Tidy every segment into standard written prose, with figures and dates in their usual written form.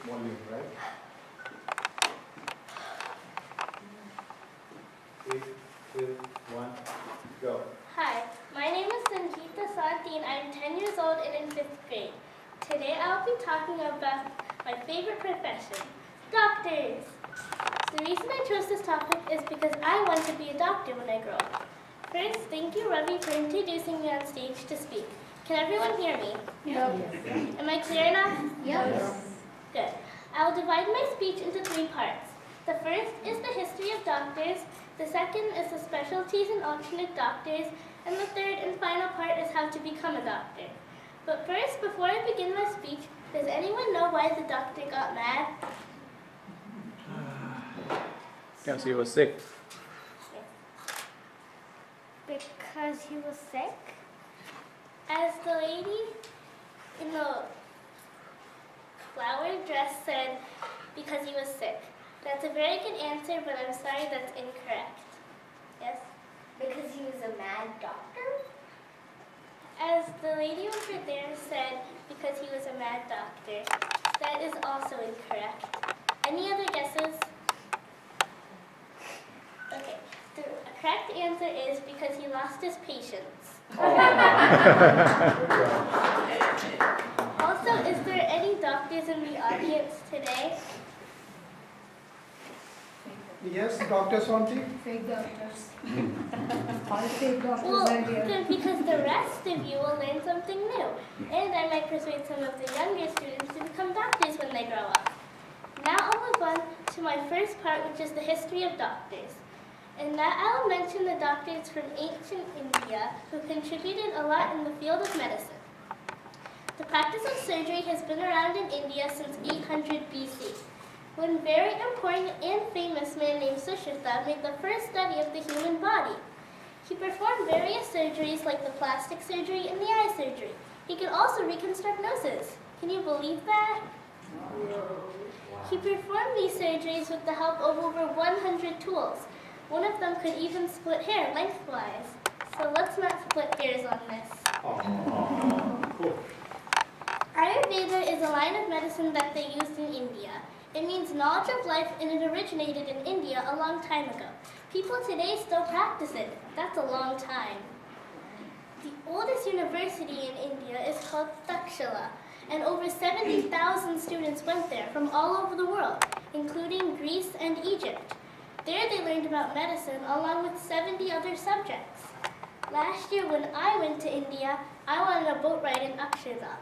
volume, right? 3, 2, 1, go. Hi, my name is Sanjitha Sonti and I'm 10 years old and in 5th grade. Today I'll be talking about my favorite profession, doctors. The reason I chose this topic is because I want to be a doctor when I grow up. First, thank you, Ravi, for introducing me on stage to speak. Can everyone hear me? Yes. Am I clear enough? Yes. Good. I'll divide my speech into 3 parts. The first is the history of doctors, the second is the specialties and alternate doctors, and the third and final part is how to become a doctor. But first, before I begin my speech, does anyone know why the doctor got mad? Because he was sick. Because he was sick? As the lady in the flower dress said, because he was sick. That's a very good answer, but I'm sorry, that's incorrect. Yes? Because he was a mad doctor? As the lady over there said, because he was a mad doctor. That is also incorrect. Any other guesses? Okay, the correct answer is because he lost his patience. Also, is there any doctors in the audience today? Yes, Dr. Sonti. Fake doctors. All fake doctors Well, are here. good, because the rest of you will learn something new. And I might persuade some of the younger students to become doctors when they grow up. Now I'll move on to my first part, which is the history of doctors. In that I'll mention the doctors from ancient India who contributed a lot in the field of medicine. The practice of surgery has been around in India since 800 BC. When very important and famous man named Sushruta made the first study of the human body. He performed various surgeries like the plastic surgery and the eye surgery. He could also reconstruct noses. Can you believe that? He performed these surgeries with the help of over 100 tools. One of them could even split hair lengthwise. So let's not split hairs on this. Cool. Ayurveda is a line of medicine that they used in India. It means knowledge of life, and it originated in India a long time ago. People today still practice it. That's a long time. The oldest university in India is called Takshila, and over 70,000 students went there from all over the world, including Greece and Egypt. There they learned about medicine along with 70 other subjects. Last year when I went to India, I went on a boat ride in Akshardham.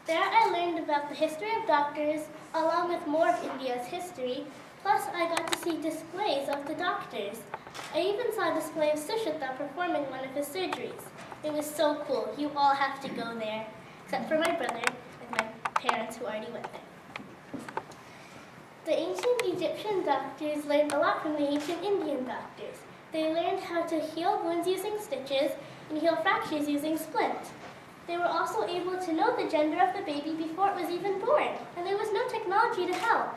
There I learned about the history of doctors, along with more of India's history, plus I got to see displays of the doctors. I even saw a display of Sushruta performing one of his surgeries. It was so cool. You all have to go there, except for my brother and my parents who already went there. The ancient Egyptian doctors learned a lot from the ancient Indian doctors. They learned how to heal wounds using stitches and heal fractures using splint. They were also able to know the gender of the baby before it was even born, and there was no technology to help.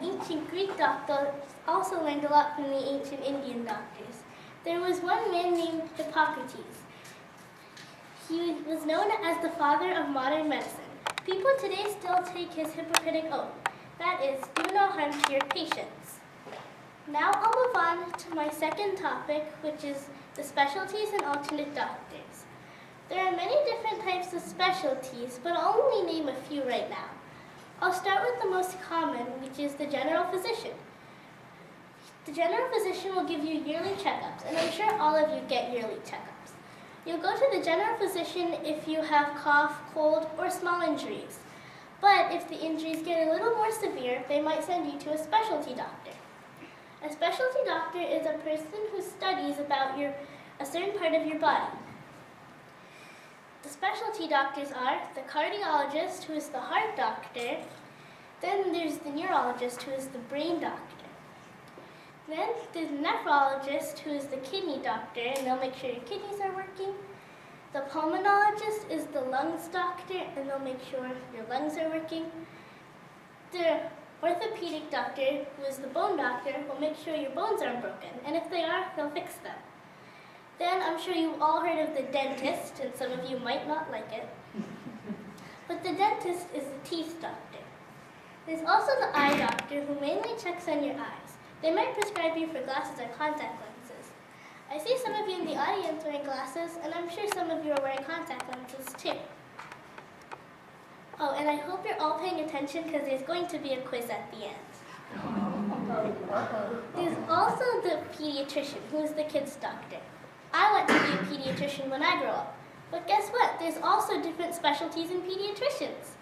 The ancient Greek doctors also learned a lot from the ancient Indian doctors. There was one man named Hippocrates. He was known as the father of modern medicine. People today still take his Hippocratic oath. That is, do no harm to your patients. Now I'll move on to my second topic, which is the specialties and alternate doctors. There are many different types of specialties, but I'll only name a few right now. I'll start with the most common, which is the general physician. The general physician will give you yearly checkups, and I'm sure all of you get yearly checkups. You'll go to the general physician if you have cough, cold, or small injuries. But if the injuries get a little more severe, they might send you to a specialty doctor. A specialty doctor is a person who studies about a certain part of your body. The specialty doctors are the cardiologist, who is the heart doctor. Then there's the neurologist, who is the brain doctor. Then there's the nephrologist, who is the kidney doctor, and they'll make sure your kidneys are working. The pulmonologist is the lungs doctor, and they'll make sure your lungs are working. The orthopedic doctor, who is the bone doctor, will make sure your bones aren't broken, and if they are, they'll fix them. Then I'm sure you've all heard of the dentist, and some of you might not like it. But the dentist is the teeth doctor. There's also the eye doctor who mainly checks on your eyes. They might prescribe you for glasses or contact lenses. I see some of you in the audience wearing glasses, and I'm sure some of you are wearing contact lenses too. Oh, and I hope you're all paying attention because there's going to be a quiz at the end. There's also the pediatrician, who is the kid's doctor. I want to be a pediatrician when I grow up. But guess what? There's also different specialties in pediatricians.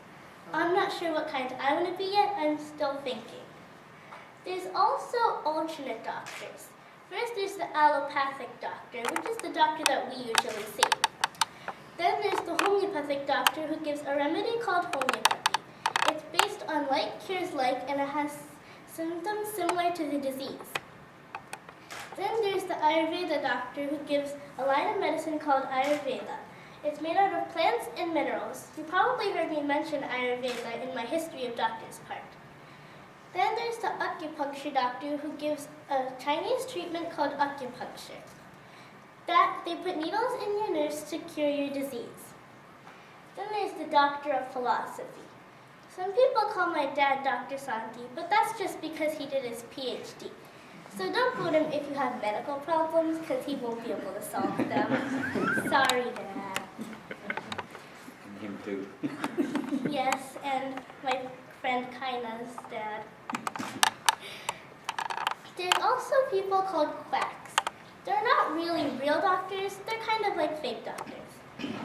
I'm not sure what kind I want to be yet. I'm still thinking. There's also alternate doctors. First, there's the allopathic doctor, which is the doctor that we usually see. Then there's the homeopathic doctor who gives a remedy called homeopathy. It's based on like cures like, and it has symptoms similar to the disease. Then there's the Ayurveda doctor who gives a line of medicine called Ayurveda. It's made out of plants and minerals. You probably heard me mention Ayurveda in my history of doctors part. Then there's the acupuncture doctor who gives a Chinese treatment called acupuncture. That they put needles in your nerves to cure your disease. Then there's the doctor of philosophy. Some people call my dad Dr. Sonti, but that's just because he did his PhD. So don't quote him if you have medical problems, because he won't be able to solve them. Sorry, Dad. And him too. Yes, and my friend Kaina's dad. There's also people called quacks. They're not really real doctors, they're kind of like fake doctors.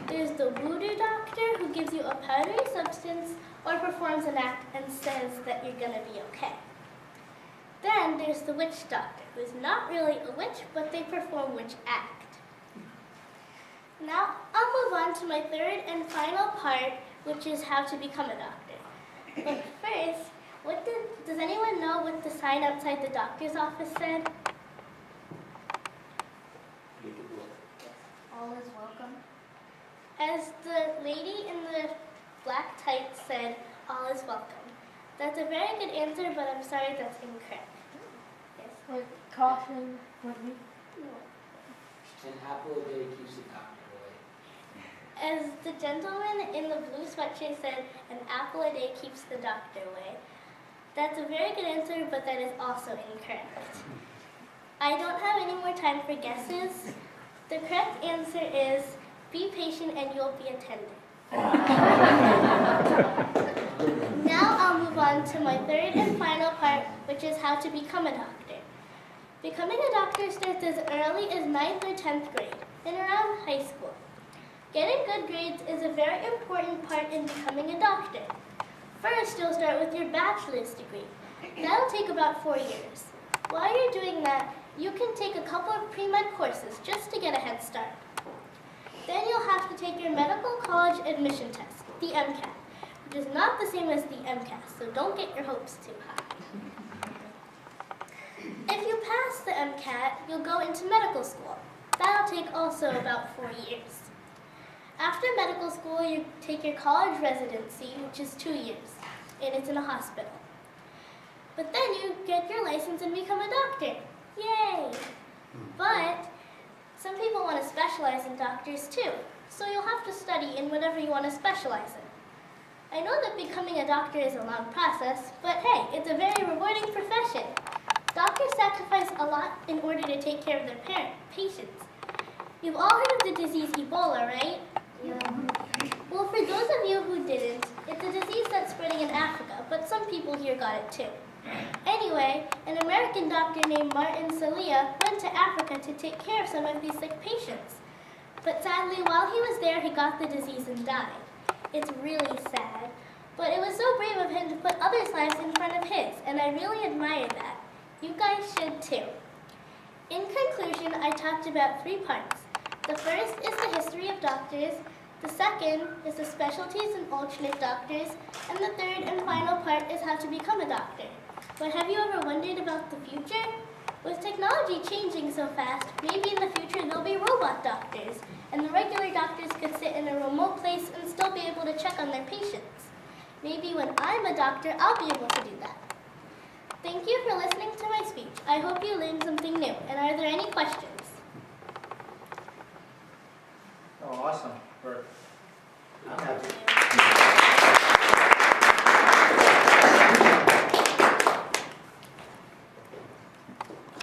There's the voodoo doctor who gives you a powdery substance or performs an act and says that you're gonna be okay. Then there's the witch doctor, who's not really a witch, but they perform witch act. Now, I'll move on to my third and final part, which is how to become a doctor. But first, does anyone know what the sign outside the doctor's office said? All is welcome. As the lady in the black tights said, all is welcome. That's a very good answer, but I'm sorry that's incorrect. Yes. Like caution, what we An apple a day keeps the doctor away. As the gentleman in the blue sweatshirt said, an apple a day keeps the doctor away. That's a very good answer, but that is also incorrect. I don't have any more time for guesses. The correct answer is, be patient and you'll be attended. Now I'll move on to my third and final part, which is how to become a doctor. Becoming a doctor starts as early as 9th or 10th grade, and around high school. Getting good grades is a very important part in becoming a doctor. First, you'll start with your bachelor's degree. That'll take about 4 years. While you're doing that, you can take a couple of pre-med courses just to get a head start. Then you'll have to take your medical college admission test, the MCAT, which is not the same as the MCAS, so don't get your hopes too high. If you pass the MCAT, you'll go into medical school. That'll take also about 4 years. After medical school, you take your college residency, which is 2 years, and it's in a hospital. But then you get your license and become a doctor. Yay! But some people want to specialize in doctors too, so you'll have to study in whatever you want to specialize in. I know that becoming a doctor is a long process, but hey, it's a very rewarding profession. Doctors sacrifice a lot in order to take care of their patients. You've all heard of the disease Ebola, right? Yeah. Well, for those of you who didn't, it's a disease that's spreading in Africa, but some people here got it too. Anyway, an American doctor named Martin Salia went to Africa to take care of some of these sick patients. But sadly, while he was there, he got the disease and died. It's really sad, but it was so brave of him to put others' lives in front of his, and I really admire that. You guys should too. In conclusion, I talked about 3 parts. The first is the history of doctors, the second is the specialties and alternate doctors, and the third and final part is how to become a doctor. But have you ever wondered about the future? With technology changing so fast, maybe in the future there'll be robot doctors, and the regular doctors could sit in a remote place and still be able to check on their patients. Maybe when I'm a doctor, I'll be able to do that. Thank you for listening to my speech. I hope you learned something new. And are there any questions? Oh, awesome. I'm happy.